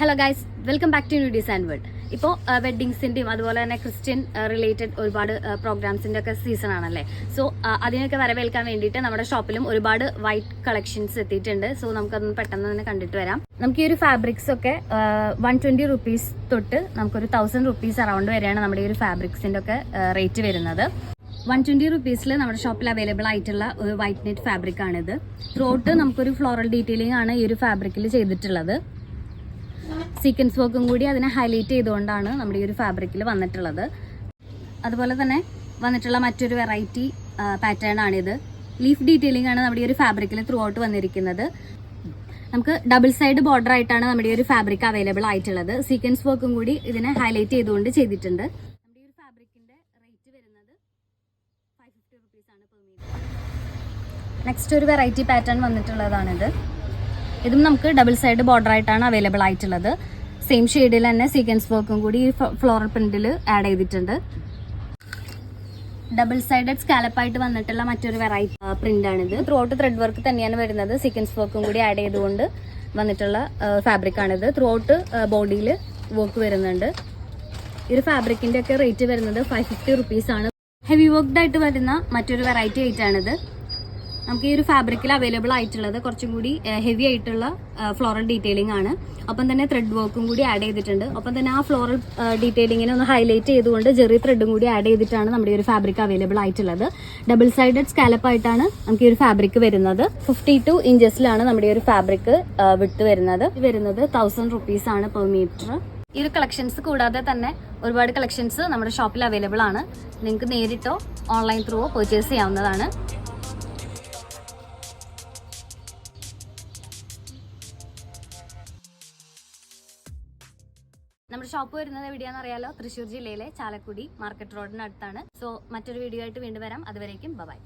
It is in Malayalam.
Hello guys, welcome back to new design world. ഇപ്പോൾ വെഡ്ഡിങ്സിൻ്റെയും അതുപോലെ തന്നെ ക്രിസ്ത്യൻ റിലേറ്റഡ് ഒരുപാട് പ്രോഗ്രാംസിൻ്റെ ഒക്കെ സീസൺ ആണല്ലേ. സോ അതിനൊക്കെ വരവേൽക്കാൻ വേണ്ടിയിട്ട് നമ്മുടെ ഷോപ്പിലും ഒരുപാട് വൈറ്റ് കളക്ഷൻസ് എത്തിയിട്ടുണ്ട്. സോ നമുക്കതൊന്ന് പെട്ടെന്ന് തന്നെ കണ്ടിട്ട് വരാം. നമുക്ക് ഈ ഒരു ഫാബ്രിക്സ് ഒക്കെ 120 റുപ്പീസ് തൊട്ട് നമുക്കൊരു 1000 റുപ്പീസ് അറൗണ്ട് വരെയാണ് നമ്മുടെ ഈ ഒരു ഫാബ്രിക്സിൻ്റെ ഒക്കെ റേറ്റ് വരുന്നത്. 120 റുപ്പീസിൽ നമ്മുടെ ഷോപ്പിൽ അവൈലബിൾ ആയിട്ടുള്ള ഒരു വൈറ്റ് നെറ്റ് ഫാബ്രിക് ആണിത്. ത്രോട്ട് നമുക്കൊരു ഫ്ലോറൽ ഡീറ്റെയിലിംഗ് ആണ് ഈ ഒരു ഫാബ്രിക്കിൽ ചെയ്തിട്ടുള്ളത്. സീക്വൻസ് വർക്കും കൂടി അതിനെ ഹൈലൈറ്റ് ചെയ്തുകൊണ്ടാണ് നമ്മുടെ ഈ ഒരു ഫാബ്രിക്കിൽ വന്നിട്ടുള്ളത്. അതുപോലെ തന്നെ വന്നിട്ടുള്ള മറ്റൊരു വെറൈറ്റി പാറ്റേൺ ആണിത്. ലീഫ് ഡീറ്റെയിലിംഗ് ആണ് നമ്മുടെ ഈ ഒരു ഫാബ്രിക്കിൽ ത്രൂ ഔട്ട് വന്നിരിക്കുന്നത്. നമുക്ക് ഡബിൾ സൈഡ് ബോർഡർ ആയിട്ടാണ് നമ്മുടെ ഈ ഒരു ഫാബ്രിക് അവൈലബിൾ ആയിട്ടുള്ളത്. സീക്വൻസ് വർക്കും കൂടി ഇതിനെ ഹൈലൈറ്റ് ചെയ്തുകൊണ്ട് ചെയ്തിട്ടുണ്ട്. നമ്മുടെ ഈ ഒരു ഫാബ്രിക്കിന്റെ റേറ്റ് വരുന്നത് 550 റുപ്പീസ് ആണ് പെർ മീറ്റർ. നെക്സ്റ്റ് ഒരു വെറൈറ്റി പാറ്റേൺ വന്നിട്ടുള്ളതാണിത്. ഇതും നമുക്ക് ഡബിൾ സൈഡ് ബോർഡർ ആയിട്ടാണ് അവൈലബിൾ ആയിട്ടുള്ളത്. സെയിം ഷെയ്ഡിൽ തന്നെ സീക്വൻസ് വർക്കും കൂടി ഈ ഫ്ലോറൽ പ്രിന്റിൽ ആഡ് ചെയ്തിട്ടുണ്ട്. ഡബിൾ സൈഡഡ് സ്കാലപ്പായിട്ട് വന്നിട്ടുള്ള മറ്റൊരു വെറൈറ്റി പ്രിന്റ് ആണിത്. ത്രൂ ഔട്ട് ത്രെഡ് വർക്ക് തന്നെയാണ് വരുന്നത്. സീക്വൻസ് വർക്കും കൂടി ആഡ് ചെയ്തുകൊണ്ട് വന്നിട്ടുള്ള ഫാബ്രിക് ആണിത്. ത്രൂ ഔട്ട് ബോഡിയിൽ വർക്ക് വരുന്നുണ്ട്. ഈ ഒരു ഫാബ്രിക്കിന്റെ ഒക്കെ റേറ്റ് വരുന്നത് 550 റുപ്പീസ് ആണ്. ഹെവി വർക്ക്ഡ് ആയിട്ട് വരുന്ന മറ്റൊരു വെറൈറ്റി ഐറ്റം ആണിത്. നമുക്ക് ഈ ഒരു ഫാബ്രിക്കിൽ അവൈലബിൾ ആയിട്ടുള്ളത് കുറച്ചും കൂടി ഹെവി ആയിട്ടുള്ള ഫ്ലോറൽ ഡീറ്റെയിലിംഗ് ആണ്. ഒപ്പം തന്നെ ത്രെഡ് വർക്കും കൂടി ആഡ് ചെയ്തിട്ടുണ്ട്. ഒപ്പം തന്നെ ആ ഫ്ലോറൽ ഡീറ്റെയിലിങ്ങിനെ ഒന്ന് ഹൈലൈറ്റ് ചെയ്തുകൊണ്ട് ജെറി ത്രെഡും കൂടി ആഡ് ചെയ്തിട്ടാണ് നമ്മുടെ ഈ ഒരു ഫാബ്രിക് അവൈലബിൾ ആയിട്ടുള്ളത്. ഡബിൾ സൈഡഡ് സ്കാലപ്പ് ആയിട്ടാണ് നമുക്ക് ഈ ഒരു ഫാബ്രിക് വരുന്നത്. 52 ഇഞ്ചസിലാണ് നമ്മുടെ ഈ ഒരു ഫാബ്രിക് വിട്ട് വരുന്നത്. 1000 റുപ്പീസ് ആണ് പെർ മീറ്റർ. ഈ ഒരു കളക്ഷൻസ് കൂടാതെ തന്നെ ഒരുപാട് കളക്ഷൻസ് നമ്മുടെ ഷോപ്പിൽ അവൈലബിൾ ആണ്. നിങ്ങൾക്ക് നേരിട്ടോ ഓൺലൈൻ ത്രൂവോ പർച്ചേസ് ചെയ്യാവുന്നതാണ്. നമ്മുടെ ഷോപ്പ് വരുന്നത് എവിടെയാണെന്ന് അറിയാലോ, തൃശ്ശൂർ ജില്ലയിലെ ചാലക്കുടി മാർക്കറ്റ് റോഡിനടുത്താണ്. സോ മറ്റൊരു വീഡിയോ ആയിട്ട് വീണ്ടും വരാം. അതുവരേക്കും ബൈ.